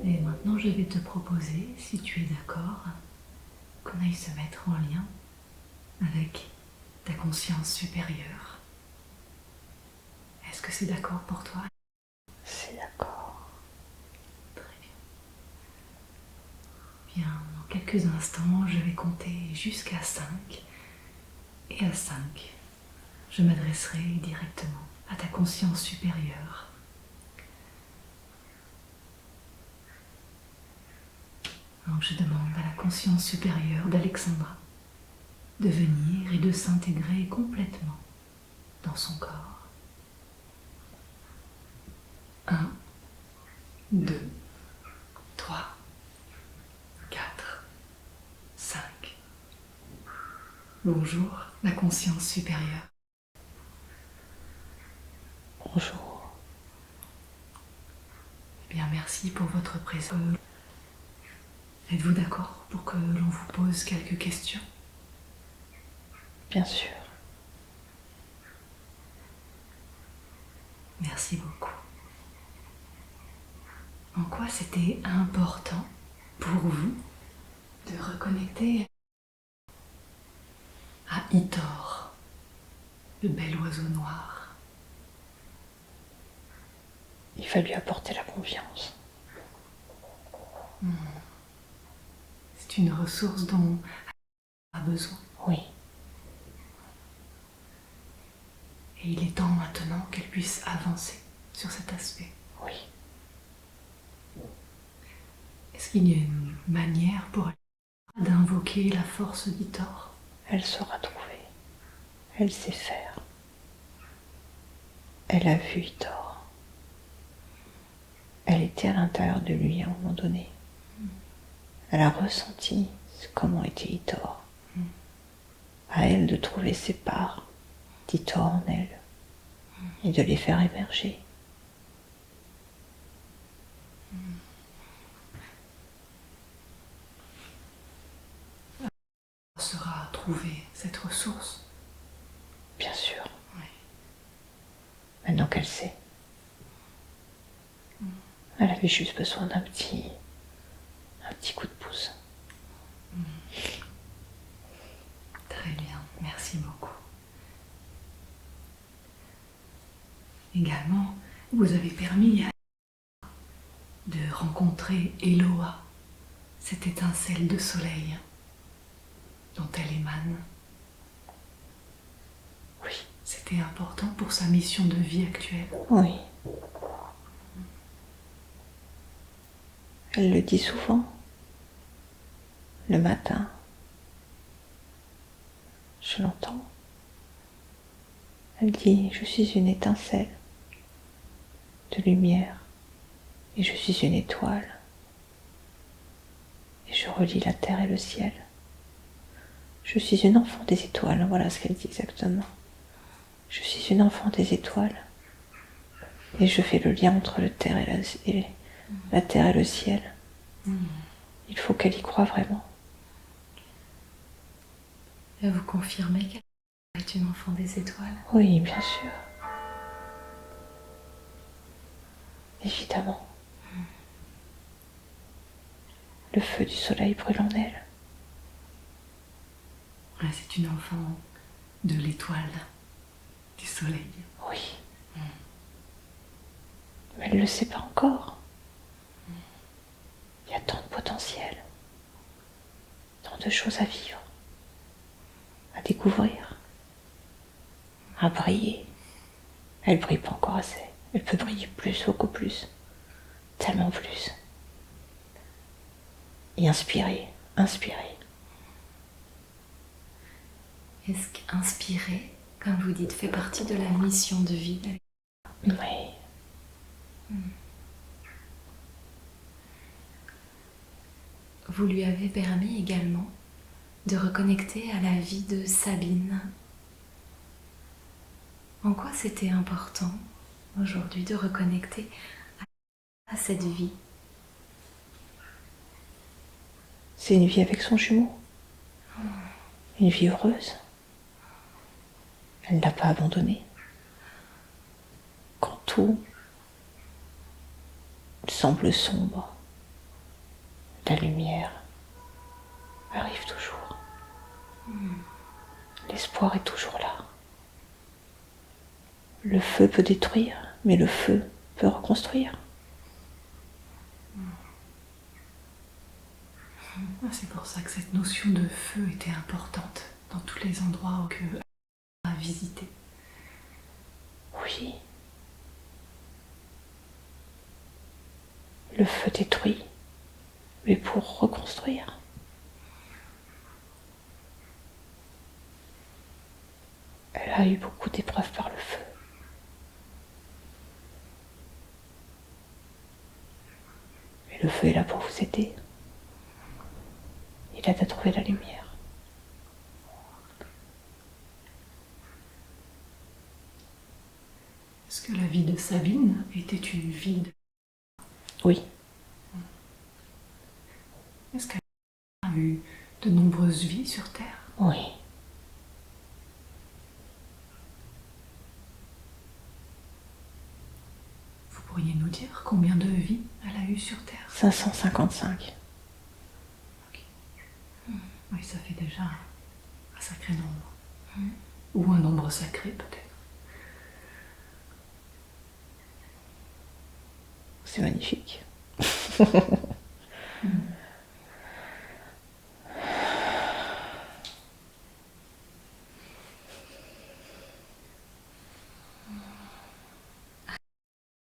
Et maintenant, je vais te proposer, si tu es d'accord, qu'on aille se mettre en lien avec ta conscience supérieure. Est-ce que c'est d'accord pour toi? C'est d'accord. Très bien. Bien, dans quelques instants, je vais compter jusqu'à 5. Et à 5, je m'adresserai directement à ta conscience supérieure. Donc je demande à la conscience supérieure d'Alexandra de venir et de s'intégrer complètement dans son corps. 1, 2, 3, 4, 5. Bonjour, la conscience supérieure. Bonjour. Eh bien, merci pour votre présence. Êtes-vous d'accord pour que l'on vous pose quelques questions? Bien sûr. Merci beaucoup. En quoi c'était important pour vous de reconnecter à Itor, le bel oiseau noir? Il va lui apporter la confiance. C'est une ressource dont elle a besoin. Oui. Et il est temps maintenant qu'elle puisse avancer sur cet aspect. Oui. Est-ce qu'il y a une manière pour elle d'invoquer la force d'Itor? Elle saura trouver. Elle sait faire. Elle a vu Itor. Elle était à l'intérieur de lui à un moment donné. Elle a ressenti comment était Itor. À elle de trouver ses parts d'Itor en elle et de les faire émerger. Sera trouver cette ressource. Bien sûr. Oui. Maintenant qu'elle sait. Elle avait juste besoin d'un petit coup de pouce. Très bien, merci beaucoup. Également, vous avez permis à de rencontrer Eloa, cette étincelle de soleil dont elle émane. Oui. C'était important pour sa mission de vie actuelle. Oui. Elle le dit souvent. Le matin. Je l'entends. Elle dit, je suis une étincelle de lumière et je suis une étoile. Et je relie la terre et le ciel. Je suis une enfant des étoiles, voilà ce qu'elle dit exactement. Je suis une enfant des étoiles. Et je fais le lien entre la terre et le ciel. Il faut qu'elle y croie vraiment. Et vous confirmez qu'elle est une enfant des étoiles? Oui, bien sûr. Évidemment. Le feu du soleil brûle en elle. Ouais, c'est une enfant de l'étoile, du soleil. Oui. Mais elle ne le sait pas encore. Il y a tant de potentiel, tant de choses à vivre, à découvrir, à briller. Elle ne brille pas encore assez. Elle peut briller plus, beaucoup plus, tellement plus. Et inspirer. Est-ce qu'inspirer, comme vous dites, fait partie de la mission de vie? Oui. Vous lui avez permis également de reconnecter à la vie de Sabine. En quoi c'était important aujourd'hui de reconnecter à cette vie? C'est une vie avec son jumeau. Une vie heureuse. Elle ne l'a pas abandonné. Quand tout semble sombre, La lumière arrive toujours. L'espoir est toujours là. Le feu peut détruire, mais le feu peut reconstruire. C'est pour ça que cette notion de feu était importante dans tous les endroits que a visité. Oui. Le feu détruit, mais pour reconstruire. Elle a eu beaucoup d'épreuves par le feu. Mais le feu est là pour vous aider. Il aide à trouver la lumière. Est-ce que la vie de Sabine était une vie de... Oui. Est-ce qu'elle a eu de nombreuses vies sur Terre? Oui. Vous pourriez nous dire combien de vies elle a eu sur Terre? 555. Oui, ça fait déjà un sacré nombre. Ou un nombre sacré peut-être. C'est magnifique.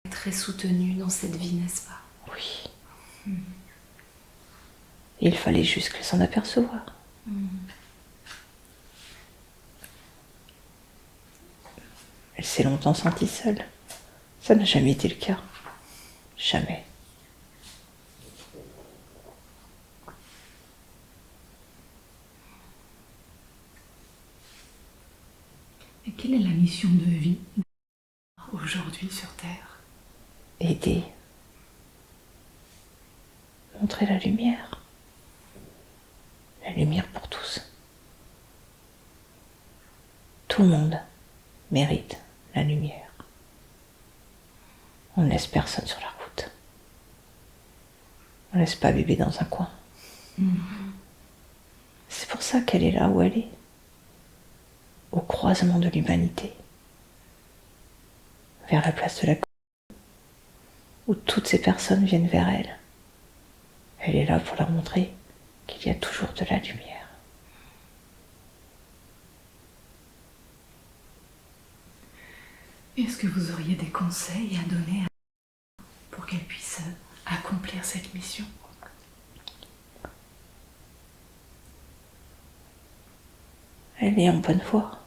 Très soutenue dans cette vie, n'est-ce pas? Oui. Il fallait juste qu'elle s'en apercevoir. Elle s'est longtemps sentie seule. Ça n'a jamais été le cas. Jamais. Et quelle est la mission de vie aujourd'hui sur Terre? Aider. Montrer la lumière. La lumière pour tous. Tout le monde mérite la lumière. On ne laisse personne sur la route. On ne laisse pas bébé dans un coin. C'est pour ça qu'elle est là où elle est. Au croisement de l'humanité. Vers la place de la Cour, où toutes ces personnes viennent vers elle. Elle est là pour leur montrer qu'il y a toujours de la lumière. Est-ce que vous auriez des conseils à donner pour qu'elle puisse accomplir cette mission? Elle est en bonne voie.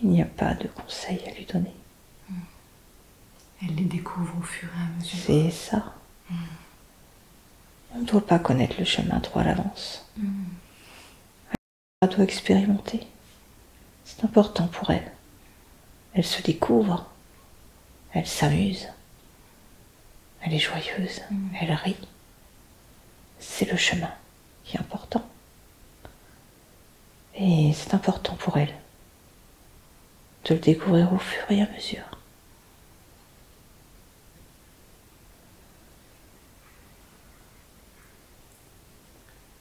Il n'y a pas de conseils à lui donner. Elle les découvre au fur et à mesure. C'est ça. On ne doit pas connaître le chemin trop à l'avance. Elle doit expérimenter. C'est important pour elle. Elle se découvre. Elle s'amuse. Elle est joyeuse. Elle rit. C'est le chemin qui est important. Et c'est important pour elle de le découvrir au fur et à mesure.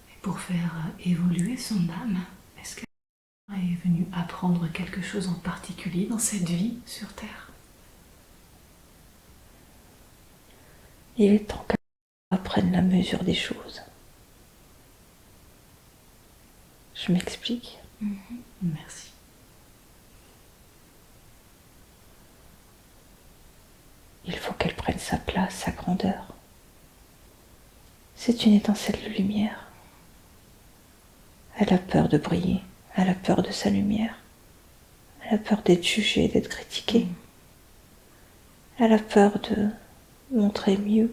Et pour faire évoluer son âme, est-ce qu'elle est venue apprendre quelque chose en particulier dans cette vie sur Terre? Il est temps qu'elle apprenne la mesure des choses. Je m'explique. Merci. Il faut qu'elle prenne sa place, sa grandeur. C'est une étincelle de lumière. Elle a peur de briller. Elle a peur de sa lumière. Elle a peur d'être jugée, d'être critiquée. Elle a peur de montrer mieux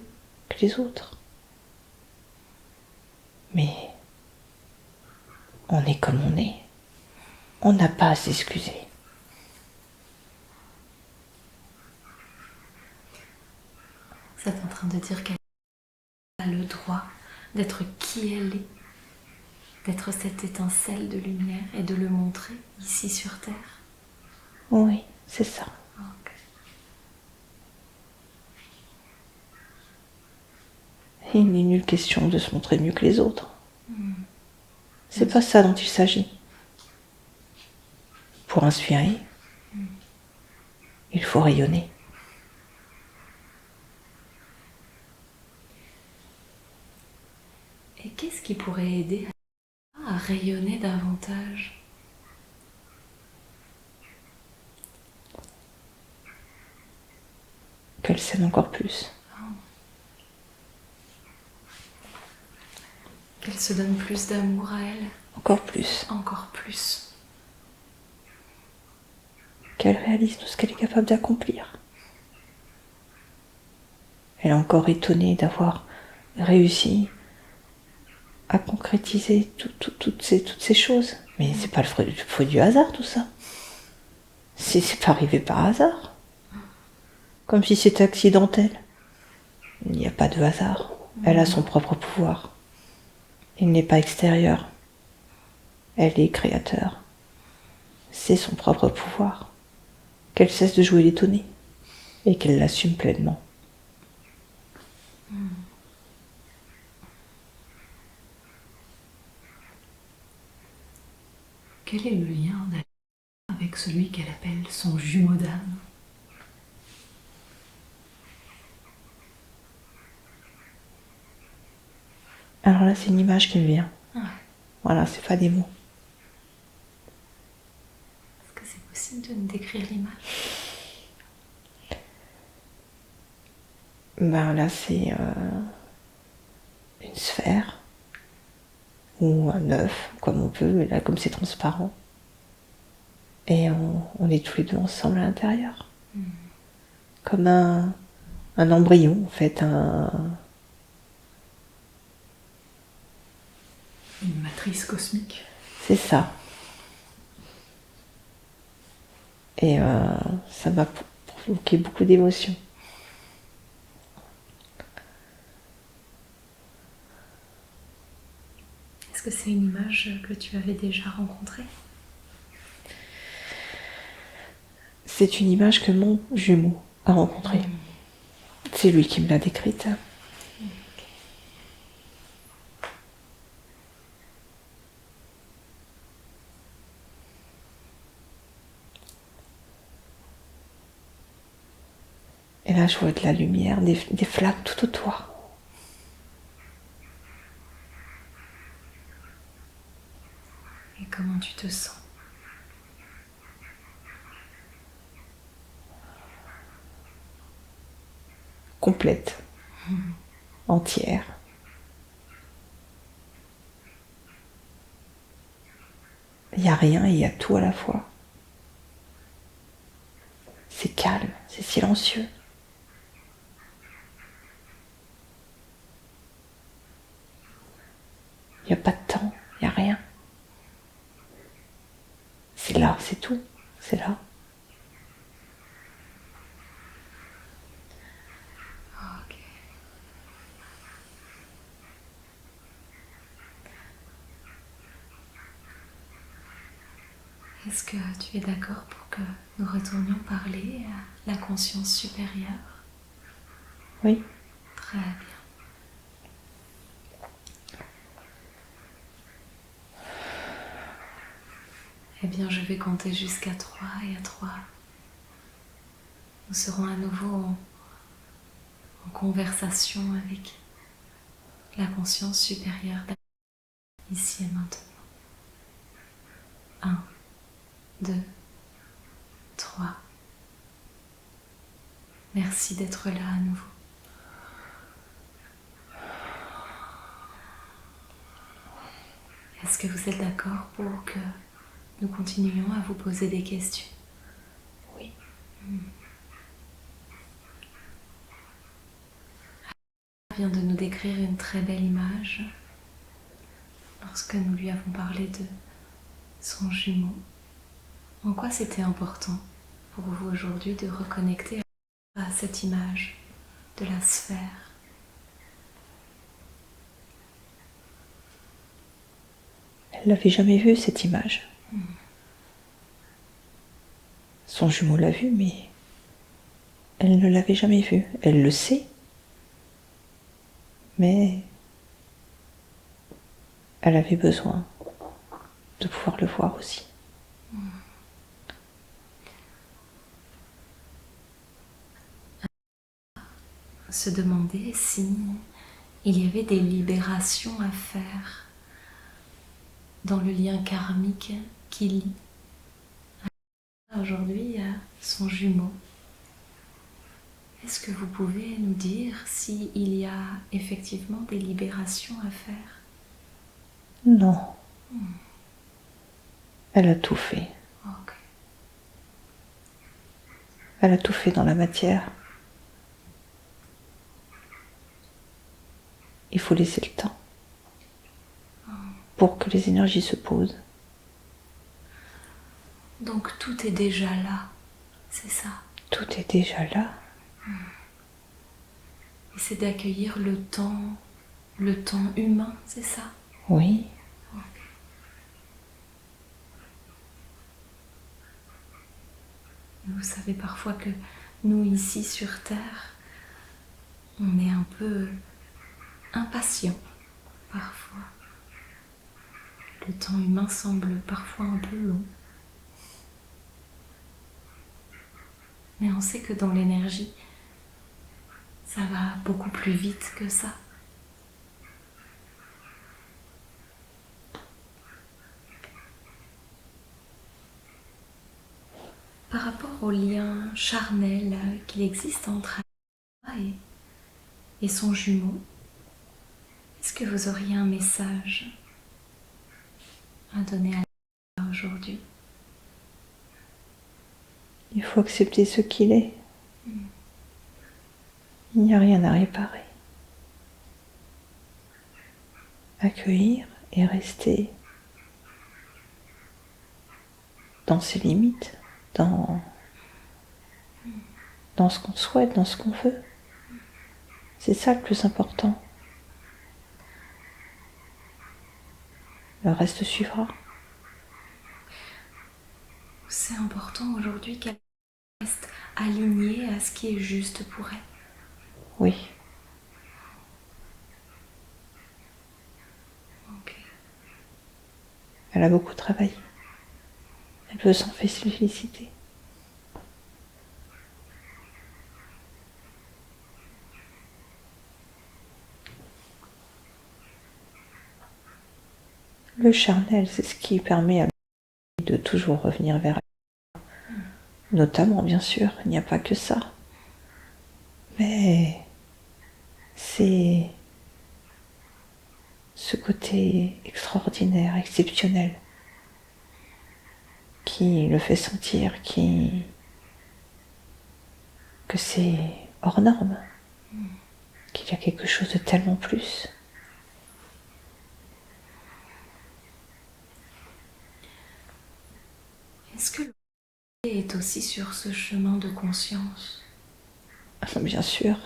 que les autres. Mais on est comme on est. On n'a pas à s'excuser. Vous êtes en train de dire qu'elle a le droit d'être qui elle est, d'être cette étincelle de lumière et de le montrer ici sur Terre. Oui, c'est ça. Ok. Il n'est nulle question de se montrer mieux que les autres. C'est pas ça dont il s'agit. Pour inspirer, il faut rayonner. Et qu'est-ce qui pourrait aider à rayonner davantage? Qu'elle s'aime encore plus. Qu'elle se donne plus d'amour à elle? Encore plus. Encore plus. Qu'elle réalise tout ce qu'elle est capable d'accomplir. Elle est encore étonnée d'avoir réussi à concrétiser toutes ces choses. Mais c'est pas le fruit du hasard, tout ça. C'est pas arrivé par hasard. Comme si c'était accidentel. Il n'y a pas de hasard. Elle a son propre pouvoir. Il n'est pas extérieur. Elle est créateur. C'est son propre pouvoir. Qu'elle cesse de jouer l'étonnée et qu'elle l'assume pleinement. Quel est le lien avec celui qu'elle appelle son jumeau d'âme? Alors là, c'est une image qui me vient. Ouais. Voilà, c'est pas des mots. Est-ce que c'est possible de me décrire l'image? Ben là, c'est une sphère ou un œuf, comme on peut, mais là, comme c'est transparent. Et on est tous les deux ensemble à l'intérieur. Comme un embryon, en fait, Une matrice cosmique. c'est ça. Et ça m'a provoqué beaucoup d'émotions. Est-ce que c'est une image que tu avais déjà rencontrée? C'est une image que mon jumeau a rencontrée. C'est lui qui me l'a décrite. Et là, je vois de la lumière, des flammes tout autour. Et comment tu te sens? Complète. Entière. Il n'y a rien et il y a tout à la fois. C'est calme, c'est silencieux. Il n'y a pas de temps, il n'y a rien. C'est là, c'est tout. C'est là. Ok. Est-ce que tu es d'accord pour que nous retournions parler à la conscience supérieure? Oui. Très bien. Eh bien, je vais compter jusqu'à 3 et à 3, nous serons à nouveau en conversation avec la conscience supérieure ici et maintenant. 1, 2, 3. Merci d'être là à nouveau. Est-ce que vous êtes d'accord pour que nous continuions à vous poser des questions? Oui. Elle vient de nous décrire une très belle image lorsque nous lui avons parlé de son jumeau. En quoi c'était important pour vous aujourd'hui de reconnecter à cette image de la sphère? Elle l'avait jamais vue, cette image. Son jumeau l'a vue, mais elle ne l'avait jamais vue. Elle le sait. Mais elle avait besoin de pouvoir le voir aussi. Se demander si il y avait des libérations à faire dans le lien karmique qui lie aujourd'hui à son jumeau. Est-ce que vous pouvez nous dire s'il y a effectivement des libérations à faire? Non. Elle a tout fait. Ok. Elle a tout fait dans la matière. Il faut laisser le temps pour que les énergies se posent. Donc tout est déjà là, c'est ça. Tout est déjà là. Et c'est d'accueillir le temps humain, c'est ça? Oui. Ok. Vous savez parfois que nous ici sur Terre, on est un peu impatients parfois. Le temps humain semble parfois un peu long. Mais on sait que dans l'énergie, ça va beaucoup plus vite que ça. Par rapport au lien charnel qu'il existe entre Anna et son jumeau, est-ce que vous auriez un message à donner à Anna aujourd'hui? Il faut accepter ce qu'il est. Il n'y a rien à réparer. Accueillir et rester dans ses limites, dans ce qu'on souhaite, dans ce qu'on veut. C'est ça le plus important. Le reste suivra. C'est important aujourd'hui qu'elle reste alignée à ce qui est juste pour elle. Oui. Ok. Elle a beaucoup travaillé. Elle peut s'en féliciter. Le charnel, c'est ce qui permet à lui de toujours revenir vers elle. Notamment, bien sûr, il n'y a pas que ça. Mais c'est ce côté extraordinaire, exceptionnel, qui le fait sentir que c'est hors norme, qu'il y a quelque chose de tellement plus. Est-ce que le est aussi sur ce chemin de conscience? Bien sûr.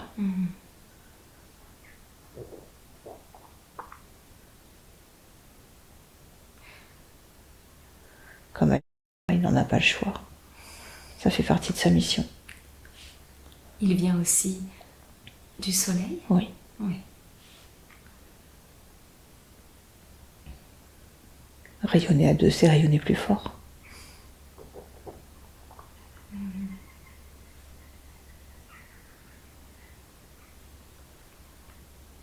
Comme elle, il n'en a pas le choix. Ça fait partie de sa mission. Il vient aussi du soleil? Oui. Oui. Rayonner à deux, c'est rayonner plus fort.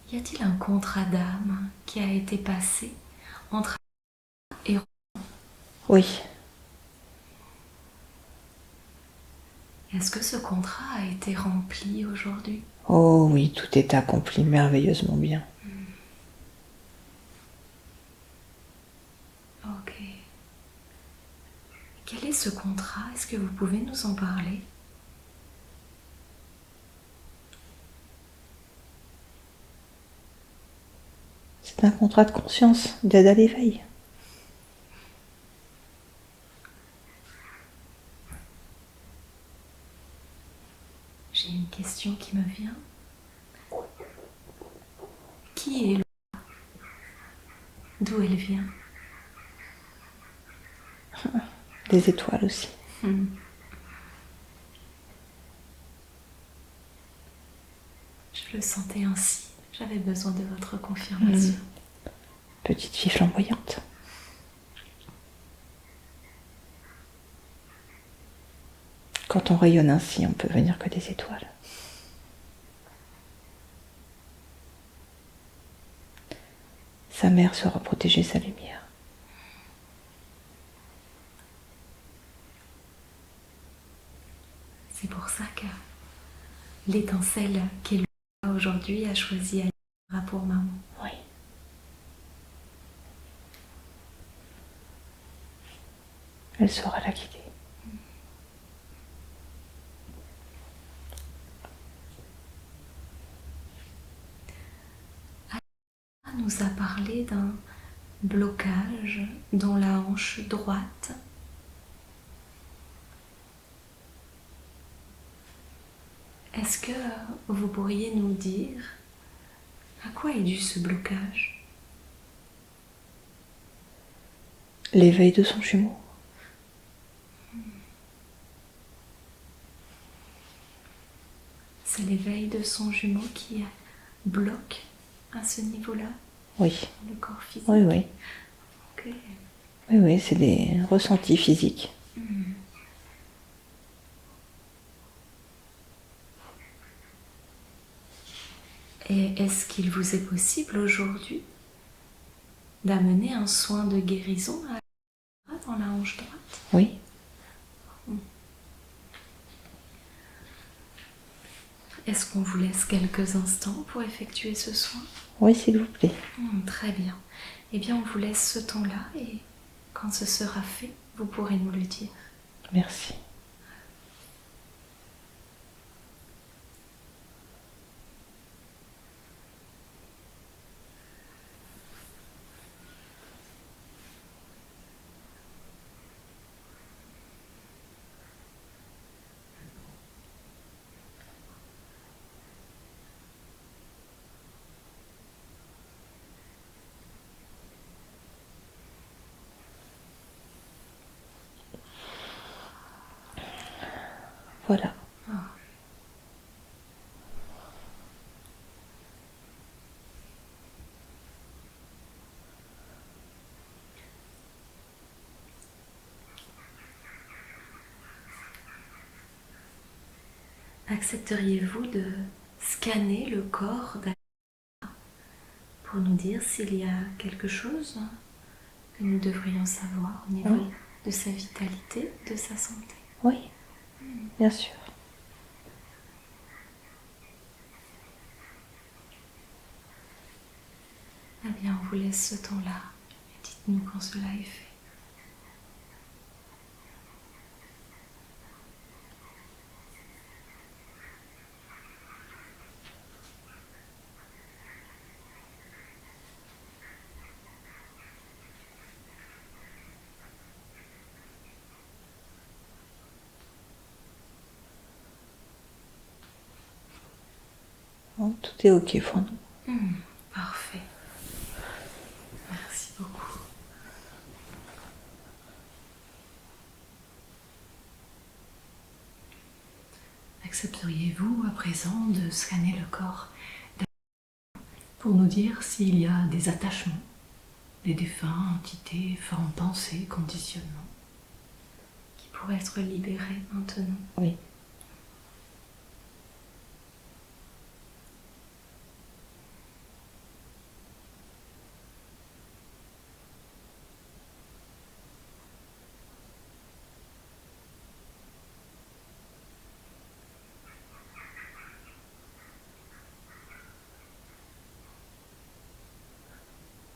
Y a-t-il un contrat d'âme qui a été passé entre et Oui. est-ce que ce contrat a été rempli aujourd'hui? Oh oui, tout est accompli merveilleusement bien. Ok. Quel est ce contrat? Est-ce que vous pouvez nous en parler? C'est un contrat de conscience, d'aide à l'éveil. J'ai une question qui me vient. Qui est Laura? D'où elle vient? Des étoiles aussi. Je le sentais ainsi. J'avais besoin de votre confirmation. Petite fille flamboyante. Quand on rayonne ainsi, on peut venir que des étoiles. Sa mère saura protéger sa lumière. C'est pour ça que l'étincelle qu'elle a aujourd'hui a choisi Alira pour maman. Oui. Elle saura la guider. Elle nous a parlé d'un blocage dans la hanche droite. Est-ce que vous pourriez nous dire à quoi est dû ce blocage? L'éveil de son jumeau. C'est l'éveil de son jumeau qui bloque à ce niveau-là, Oui. le corps physique. Oui, oui. Ok. Oui, oui, c'est des ressentis physiques. Et est-ce qu'il vous est possible aujourd'hui d'amener un soin de guérison dans la hanche droite? Oui. Est-ce qu'on vous laisse quelques instants pour effectuer ce soin? Oui, s'il vous plaît. Très bien. Eh bien, on vous laisse ce temps-là et quand ce sera fait, vous pourrez nous le dire. Merci. Voilà. Accepteriez-vous de scanner le corps d'Alira pour nous dire s'il y a quelque chose que nous devrions savoir au niveau de sa vitalité, de sa santé? Oui, bien sûr. Eh bien, on vous laisse ce temps-là. Dites-nous quand cela est fait. Bon, tout est OK pour nous. Parfait. Merci beaucoup. Accepteriez-vous à présent de scanner le corps pour nous dire s'il y a des attachements, des défunts, entités, formes, pensées, conditionnements qui pourraient être libérés maintenant? Oui.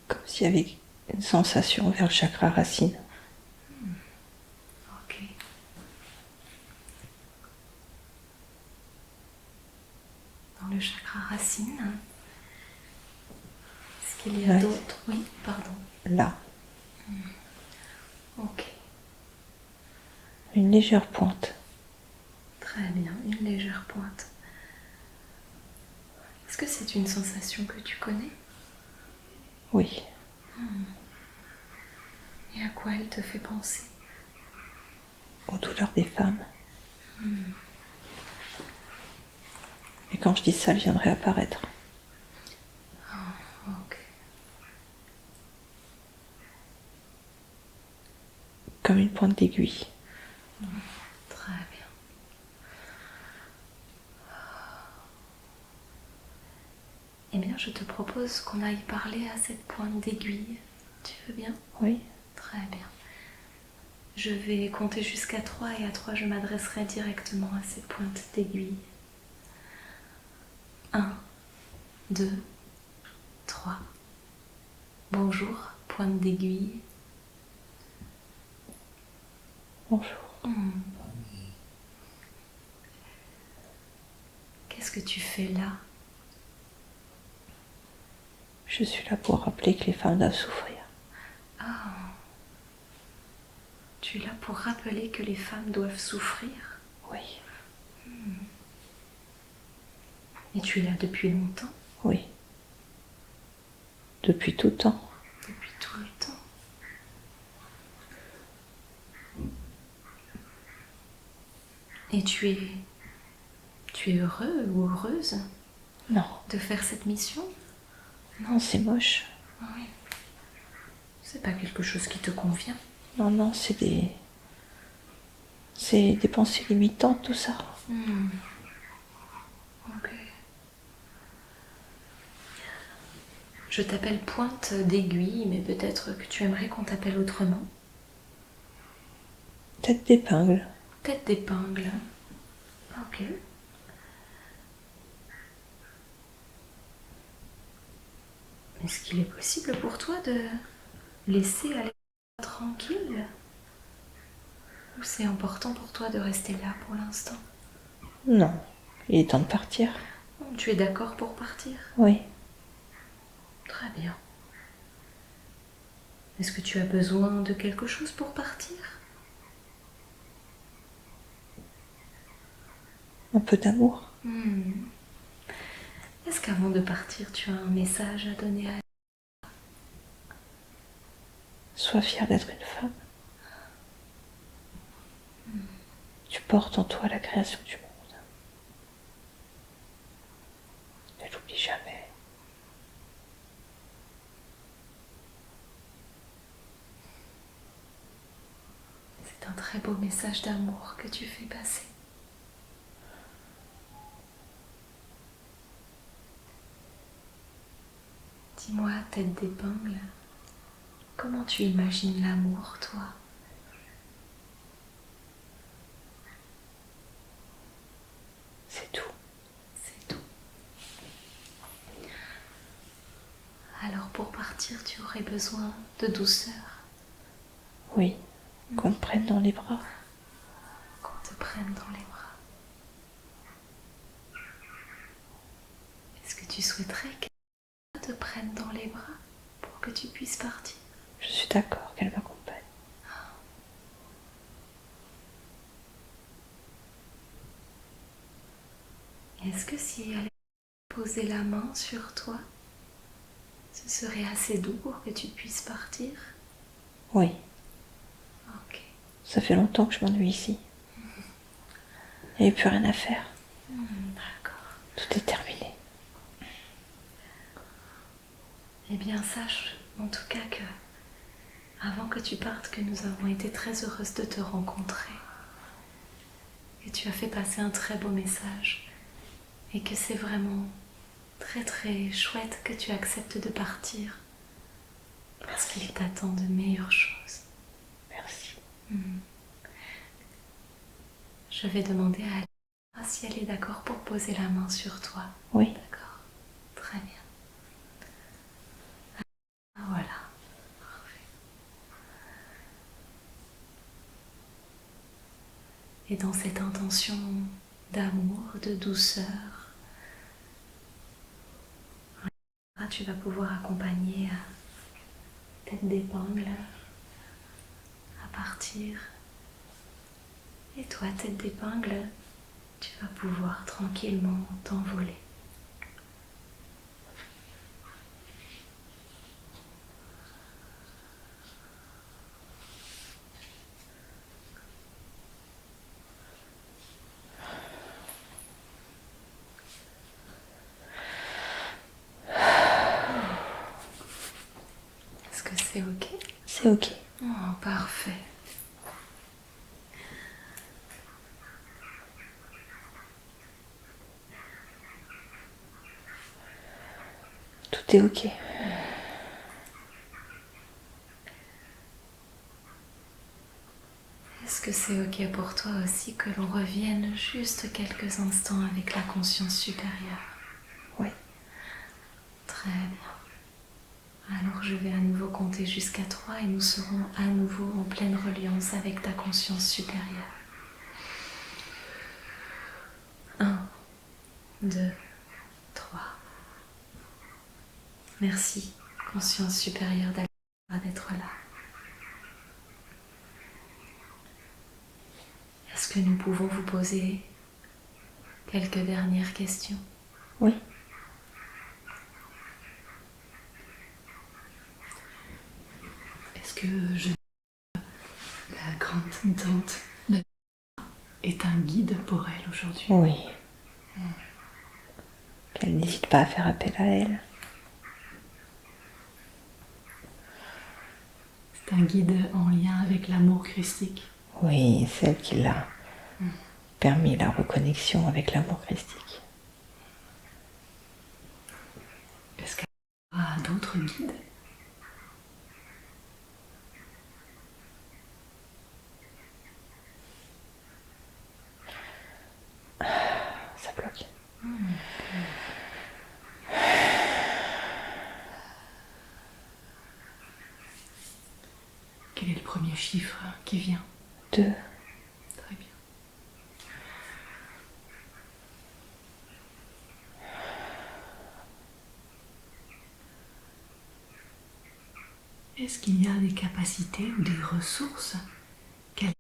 Comme s'il y avait une sensation vers le chakra racine. Ok. Dans le chakra racine, est-ce qu'il y a d'autres? Oui, pardon. Là. Ok. Une légère pointe. Très bien, une légère pointe. Est-ce que c'est une sensation que tu connais? Oui. Et à quoi elle te fait penser? Aux douleurs des femmes. Et quand je dis ça, elle viendrait apparaître. comme une pointe d'aiguille. Très bien. Eh bien, je te propose qu'on aille parler à cette pointe d'aiguille. Tu veux bien? Oui. Très bien. Je vais compter jusqu'à 3 et à 3, je m'adresserai directement à cette pointe d'aiguille. 1, 2, 3. Bonjour, pointe d'aiguille. Bonjour. Qu'est-ce que tu fais là? Je suis là pour rappeler que les femmes doivent souffrir. Ah, tu es là pour rappeler que les femmes doivent souffrir? Oui. Et tu es là depuis longtemps? Oui. Depuis tout temps. Depuis tout le temps. Et tu es heureux ou heureuse Non. de faire cette mission? Non, c'est moche. Oui. C'est pas quelque chose qui te convient. Non, c'est des pensées limitantes, tout ça. Ok. Je t'appelle pointe d'aiguille, mais peut-être que tu aimerais qu'on t'appelle autrement. Tête d'épingle. Tête d'épingle. Ok. Est-ce qu'il est possible pour toi de laisser aller tranquille? Ou c'est important pour toi de rester là pour l'instant? Non. Il est temps de partir. Tu es d'accord pour partir? Oui. Très bien. Est-ce que tu as besoin de quelque chose pour partir? Un peu d'amour. Est-ce qu'avant de partir, tu as un message à donner à elle? Sois fière d'être une femme. Tu portes en toi la création du monde. Ne l'oublie jamais. C'est un très beau message d'amour que tu fais passer. Dis-moi, tête d'épingle, comment tu imagines l'amour, toi? C'est tout. C'est tout. Alors pour partir, tu aurais besoin de douceur. Oui. Qu'on te prenne dans les bras. Qu'on te prenne dans les bras. Est-ce que tu souhaiterais qu'elle te prenne dans les bras pour que tu puisses partir? Je suis d'accord qu'elle m'accompagne. Est-ce que si elle posait la main sur toi, ce serait assez doux pour que tu puisses partir? Oui. Ok. Ça fait longtemps que je m'ennuie ici. Il n'y avait plus rien à faire. D'accord. Tout est terminé. Eh bien, sache en tout cas que, avant que tu partes, que nous avons été très heureuses de te rencontrer. Et tu as fait passer un très beau message. Et que c'est vraiment très très chouette que tu acceptes de partir. Parce qu'il t'attend de meilleures choses. Merci. Je vais demander à elle si elle est d'accord pour poser la main sur toi. Oui. D'accord. Très bien. Voilà. Parfait. Et dans cette intention d'amour, de douceur, tu vas pouvoir accompagner tête d'épingle à partir. Et toi, tête d'épingle, tu vas pouvoir tranquillement t'envoler. Est-ce que c'est ok? C'est ok. Oh, parfait. Tout est ok. Est-ce que c'est ok pour toi aussi que l'on revienne juste quelques instants avec la conscience supérieure? Oui. Très bien. Alors je vais à nouveau compter jusqu'à 3 et nous serons à nouveau en pleine reliance avec ta conscience supérieure. 1, 2, 3. Merci, conscience supérieure d'être là. Est-ce que nous pouvons vous poser quelques dernières questions? Oui. Est-ce que la grande tante est un guide pour elle aujourd'hui? Oui. Qu'elle n'hésite pas à faire appel à elle. C'est un guide en lien avec l'amour christique. Oui, celle qui l'a permis la reconnexion avec l'amour christique. Est-ce qu'elle a d'autres guides? Ça bloque. Quel est le premier chiffre qui vient? 2. Très bien. Est-ce qu'il y a des capacités ou des ressources qu'elle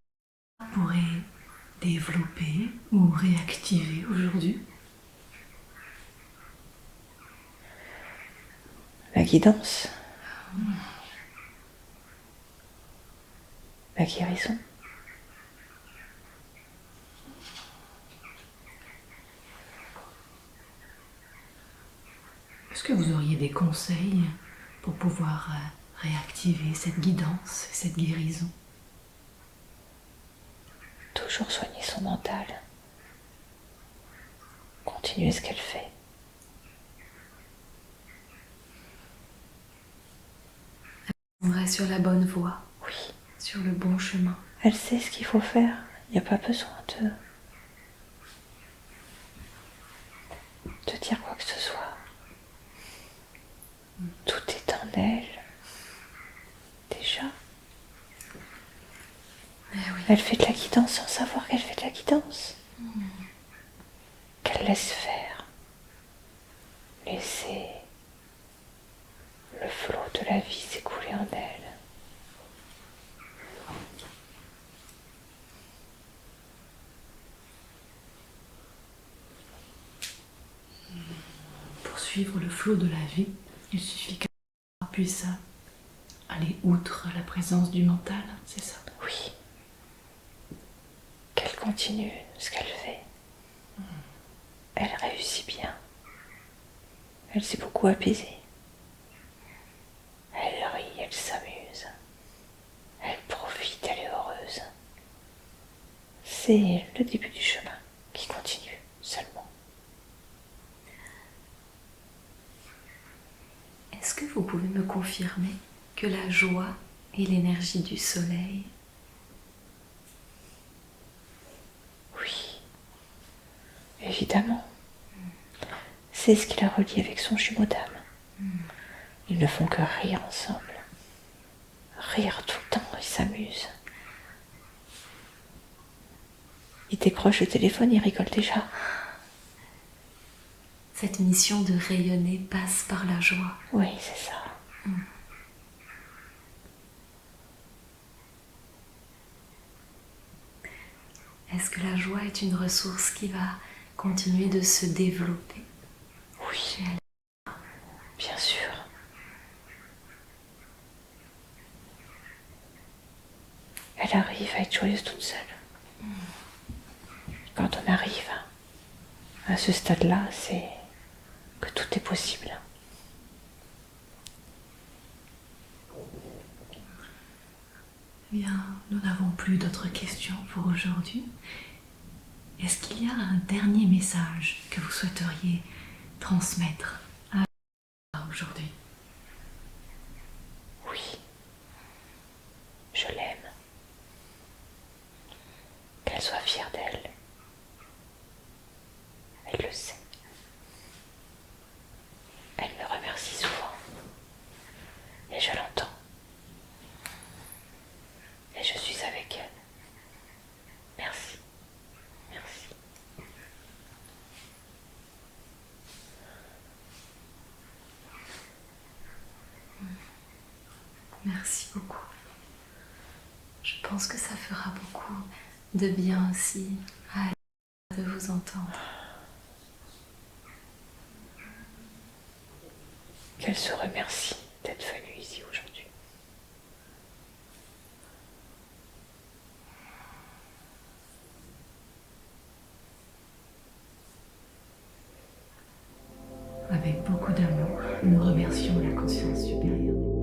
pourrait développer ou réactiver aujourd'hui? La guidance. La guérison. Est-ce que vous auriez des conseils pour pouvoir réactiver cette guidance et cette guérison? Toujours soigner son mental. Continuer ce qu'elle fait. On reste sur la bonne voie, Oui. sur le bon chemin. Elle sait ce qu'il faut faire. Il n'y a pas besoin de dire quoi que ce soit. Tout est en elle. Déjà. Eh oui. Elle fait de la guidance sans savoir qu'elle fait de la guidance. Qu'elle laisse faire. Laisser le flot de la vie s'écouler en elle. Pour suivre le flot de la vie, il suffit qu'elle puisse aller outre la présence du mental, c'est ça? Oui. Qu'elle continue ce qu'elle fait. Elle réussit bien. Elle s'est beaucoup apaisée. Elle rit, elle s'amuse. Elle profite, elle est heureuse. C'est le début du chemin qui continue seulement. Est-ce que vous pouvez me confirmer que la joie est l'énergie du soleil? Oui, évidemment. C'est ce qui la relie avec son jumeau d'âme. Ils ne font que rire ensemble. Rire tout le temps, ils s'amusent. Ils décrochent le téléphone, ils rigolent déjà. Cette mission de rayonner passe par la joie. Oui, c'est ça. Est-ce que la joie est une ressource qui va continuer de se développer? Oui, bien sûr. Elle arrive à être joyeuse toute seule. Quand on arrive à ce stade-là, c'est que tout est possible. Eh bien, nous n'avons plus d'autres questions pour aujourd'hui. Est-ce qu'il y a un dernier message que vous souhaiteriez transmettre à aujourd'hui? Merci beaucoup. Je pense que ça fera beaucoup de bien aussi à elle de vous entendre. Qu'elle se remercie d'être venue ici aujourd'hui. Avec beaucoup d'amour, nous remercions la conscience supérieure.